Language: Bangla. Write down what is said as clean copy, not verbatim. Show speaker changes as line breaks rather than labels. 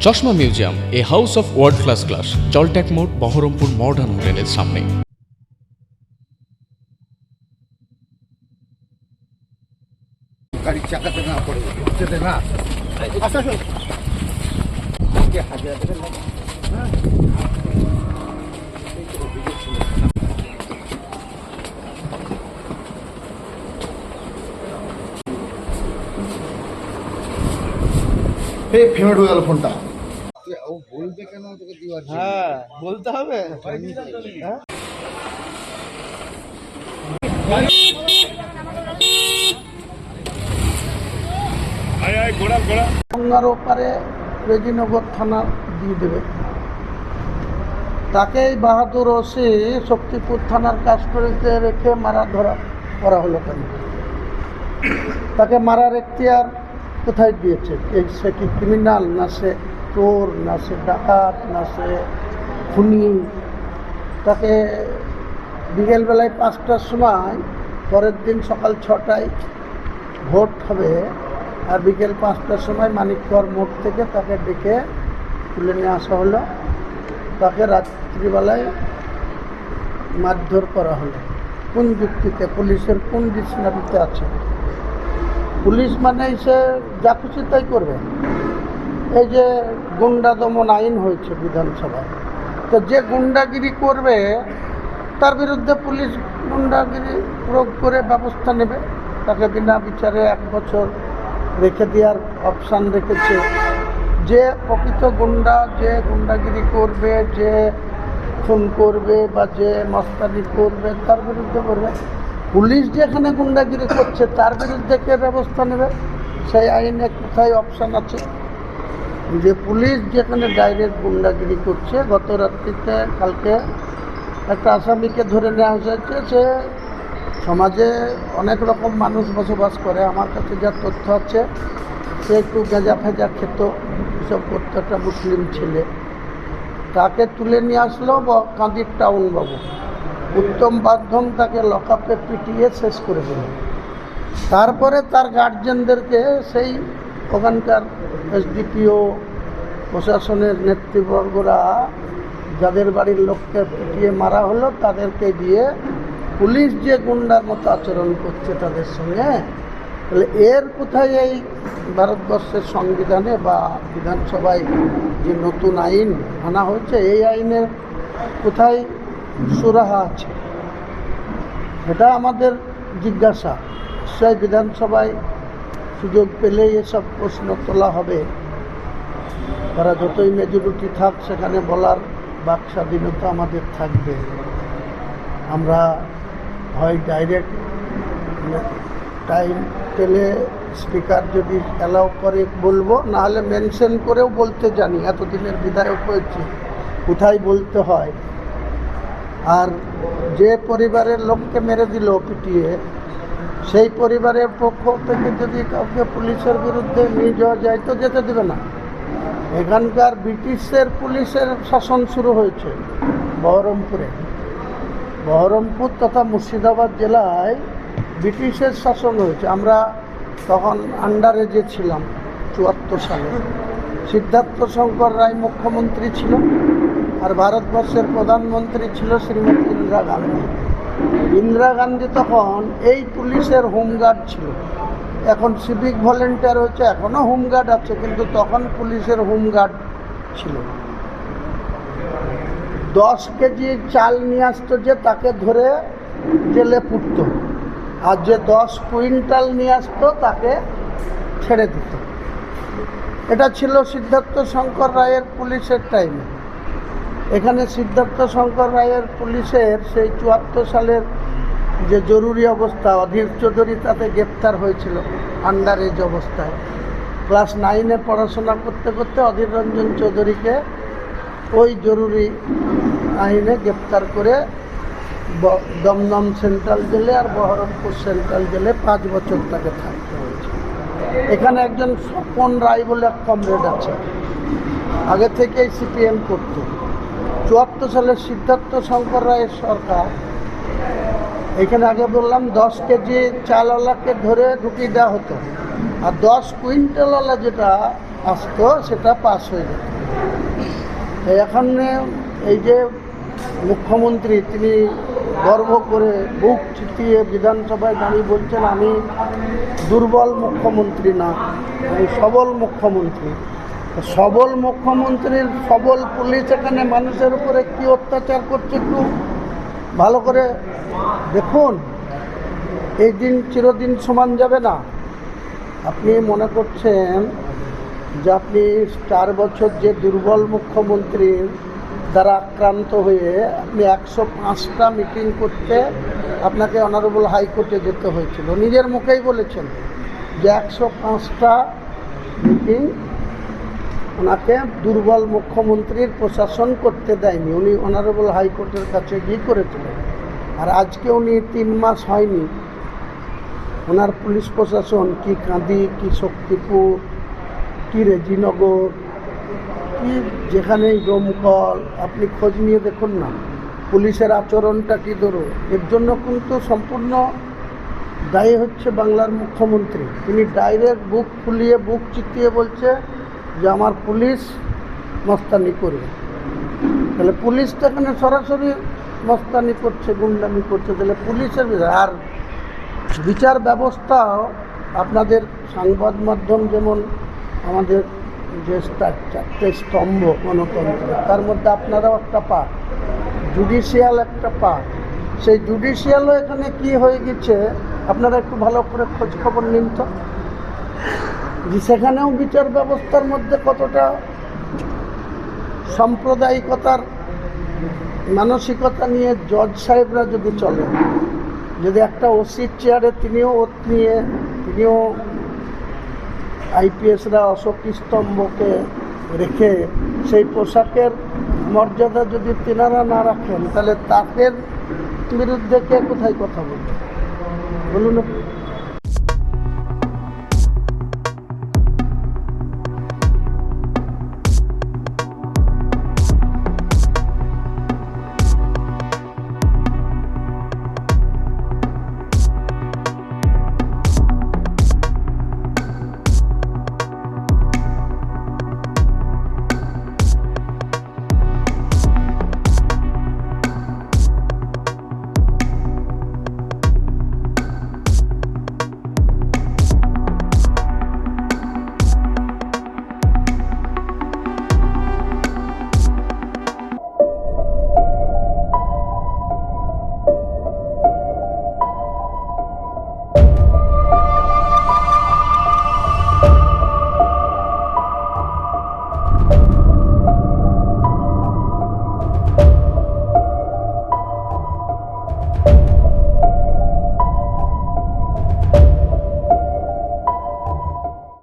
চশমা museum, a house of world class, জলট্যাক মোড়, বহরমপুর মডার্ন হোটেলের সামনে।
গাড়ির চাকাতে না পড়ে যেতে না। আচ্ছা ফেমেট হয়ে গেল ফোনটা। ও বলবে কেন তোকে দিওয়ার?
হ্যাঁ বলতে হবে।
গঙ্গার ওপারে রেজিনগর থানা দিয়ে দেবে। তাকেই বাহাদুর ওসি শক্তিপুর থানার কাস্টডিতে রেখে মারা ধরা করা হলো কেন? তাকে মারার এখতিয়ার কোথায় দিয়েছে? সে কি ক্রিমিনাল, না সে চোর, না সে ডাকাত, না সে খুনি? তাকে বিকেলবেলায় 5টার সময়, পরের দিন সকাল 6টায় ভোট হবে, আর বিকেল 5টার সময় মানিকগড় মোড় থেকে তাকে ডেকে তুলে নিয়ে আসা হলো। তাকে রাত্রিবেলায় মারধর করা হলো। কোন যুক্তিতে? পুলিশের কোন ডিকশনারিতে আছে? পুলিশ মানেই সে যা খুশি তাই করবে? এই যে গুন্ডা দমন আইন হয়েছে বিধানসভায়, তো যে গুন্ডাগিরি করবে তার বিরুদ্ধে পুলিশ গুন্ডাগিরি প্রয়োগ করে ব্যবস্থা নেবে। তাকে বিনা বিচারে 1 বছর রেখে দেওয়ার অপশান রেখেছে। যে প্রকৃত গুন্ডা, যে গুন্ডাগিরি করবে, যে খুন করবে বা যে মস্তানি করবে তার বিরুদ্ধে করবে। পুলিশ যেখানে গুন্ডাগিরি করছে তার বিরুদ্ধে কে ব্যবস্থা নেবে? সেই আইনে কোথায় অপশান আছে যে পুলিশ যেখানে ডাইরেক্ট গুন্ডাগিরি করছে? গত রাত্রিতে কালকে একটা আসামিকে ধরে নেওয়া হয়েছে। সে সমাজে অনেক রকম মানুষ বসবাস করে, আমার কাছে যা তথ্য আছে সে একটু গেঁজা ফেজা খেত, এসব করতো, একটা মুসলিম ছেলে। তাকে তুলে নিয়ে আসলো কাঁদির টাউন বাবু, উত্তম মাধ্যম তাকে লকআপে পিটিয়ে শেষ করে দিল। তারপরে তার গার্জেনদেরকে সেই ওখানকার এসডিপিও, প্রশাসনের নেতৃবর্গরা যাদের বাড়ির লোককে পিটিয়ে মারা হলো তাদেরকে দিয়ে পুলিশ যে গুন্ডার মতো আচরণ করছে তাদের সঙ্গে, তাহলে এর কোথায় এই ভারতবর্ষের সংবিধানে বা বিধানসভায় যে নতুন আইন আনা হয়েছে এই আইনের কোথায় সুরাহা আছে? এটা আমাদের জিজ্ঞাসা। নিশ্চয়ই বিধানসভায় সুযোগ পেলেই এসব প্রশ্ন তোলা হবে। তারা যতই মেজরিটি থাক সেখানে বলার বাক স্বাধীনতা আমাদের থাকবে। আমরা হয় ডাইরেক্ট টাইম টেলে স্পিকার যদি অ্যালাউ করে বলবো, নাহলে মেনশন করেও বলতে জানি, এতদিনের বিধায়ক হয়েছে, কোথায় বলতে হয়। আর যে পরিবারের লোককে মেরে দিল পিটিয়ে, সেই পরিবারের পক্ষ থেকে যদি কাউকে পুলিশের বিরুদ্ধে নিয়ে যাওয়া যায় তো যেতে দেবে না। এখানকার ব্রিটিশের পুলিশের শাসন শুরু হয়েছে বহরমপুরে। বহরমপুর তথা মুর্শিদাবাদ জেলায় ব্রিটিশের শাসন হয়েছে। আমরা তখন আন্ডারে যে ছিলাম 74 সালে, সিদ্ধার্থ শঙ্কর রায় মুখ্যমন্ত্রী ছিল, আর ভারতবর্ষের প্রধানমন্ত্রী ছিল শ্রীমতী ইন্দিরা গান্ধী। ইন্দিরা গান্ধী তখন এই পুলিশের হোমগার্ড ছিল। এখন সিভিক ভলেন্টিয়ার হয়েছে, এখনও হোমগার্ড আছে, কিন্তু তখন পুলিশের হোমগার্ড ছিল। 10 কেজি চাল নিয়ে আসতো যে তাকে ধরে জেলে পুড়ত, আর যে 10 কুইন্টাল নিয়ে আসতো তাকে ছেড়ে দিত। এটা ছিল সিদ্ধার্থ শঙ্কর রায়ের পুলিশের টাইমে। এখানে সিদ্ধার্থ শঙ্কর রায়ের পুলিশের সেই 74 সালের যে জরুরি অবস্থা, অধীর চৌধুরী তাতে গ্রেপ্তার হয়েছিল আন্ডার এজ অবস্থায়। ক্লাস 9-এ পড়াশোনা করতে করতে অধীর রঞ্জন চৌধুরীকে ওই জরুরি আইনে গ্রেপ্তার করে দমদম সেন্ট্রাল জেলে আর বহরমপুর সেন্ট্রাল জেলে 5 বছর তাকে থাকতে হয়েছে। এখানে একজন স্বপন রায় বলে এক কমরেড আছে, আগে থেকেই সিপিএম করত। 74 সালের সিদ্ধার্থ শঙ্কর রায়ের সরকার এখানে, আগে বললাম 10 কেজি চালওয়ালাকে ধরে ঢুকিয়ে দেওয়া হতো, আর 10 কুইন্টালওয়ালা যেটা আসতো সেটা পাস হয়ে যেত। এখন এই যে মুখ্যমন্ত্রী তিনি গর্ব করে বুক চিতিয়ে বিধানসভায় দাঁড়িয়ে বলছেন আমি দুর্বল মুখ্যমন্ত্রী না, আমি সবল মুখ্যমন্ত্রী। সবল মুখ্যমন্ত্রীর সবল পুলিশ এখানে মানুষের উপরে কি অত্যাচার করছে একটু ভালো করে দেখুন। এই দিন চিরদিন সমান যাবে না। আপনি মনে করছেন যে আপনি 4 বছর যে দুর্বল মুখ্যমন্ত্রীর দ্বারা আক্রান্ত হয়ে আপনি 105টা মিটিং করতে আপনাকে অনারেবল হাইকোর্টে যেতে হয়েছিল। নিজের মুখেই বলেছেন যে 105টা মিটিং ওনাকে দুর্বল মুখ্যমন্ত্রীর প্রশাসন করতে দেয়নি, উনি অনারেবল হাইকোর্টের কাছে গিয়ে করেছিলেন। আর আজকে উনি 3 মাস হয়নি, ওনার পুলিশ প্রশাসন কি কাঁদি, কি শক্তিপুর, কি রেজিনগর, কি যেখানেই দমকল, আপনি খোঁজ নিয়ে দেখুন না পুলিশের আচরণটা কী ধরো। এর জন্য কিন্তু সম্পূর্ণ দায়ী হচ্ছে বাংলার মুখ্যমন্ত্রী। তিনি ডাইরেক্ট বুক ফুলিয়ে বুক চিতিয়ে বলছে যে আমার পুলিশ মস্তানি করবে। তাহলে পুলিশ তো এখানে সরাসরি মস্তানি করছে, গুন্ডামি করছে। তাহলে পুলিশের আর বিচার ব্যবস্থাও আপনাদের সংবাদ মাধ্যম যেমন আমাদের যে 4টে স্তম্ভ গণতন্ত্র, তার মধ্যে আপনারাও একটা পার্ট, জুডিশিয়াল একটা পার্ট। সেই জুডিশিয়ালও এখানে কি হয়ে গেছে আপনারা একটু ভালো করে খোঁজ খবর নিন তো, যে সেখানেও বিচার ব্যবস্থার মধ্যে কতটা সাম্প্রদায়িকতার মানসিকতা নিয়ে জজ সাহেবরা যদি চলে, যদি একটা ওসির চেয়ারে তিনিও ওত নিয়ে তিনিও আইপিএসরা অশোক স্তম্ভকে রেখে সেই পোশাকের মর্যাদা যদি তিনারা না রাখেন, তাহলে তাদের বিরুদ্ধে কে কোথায় কথা বলবে বলুন।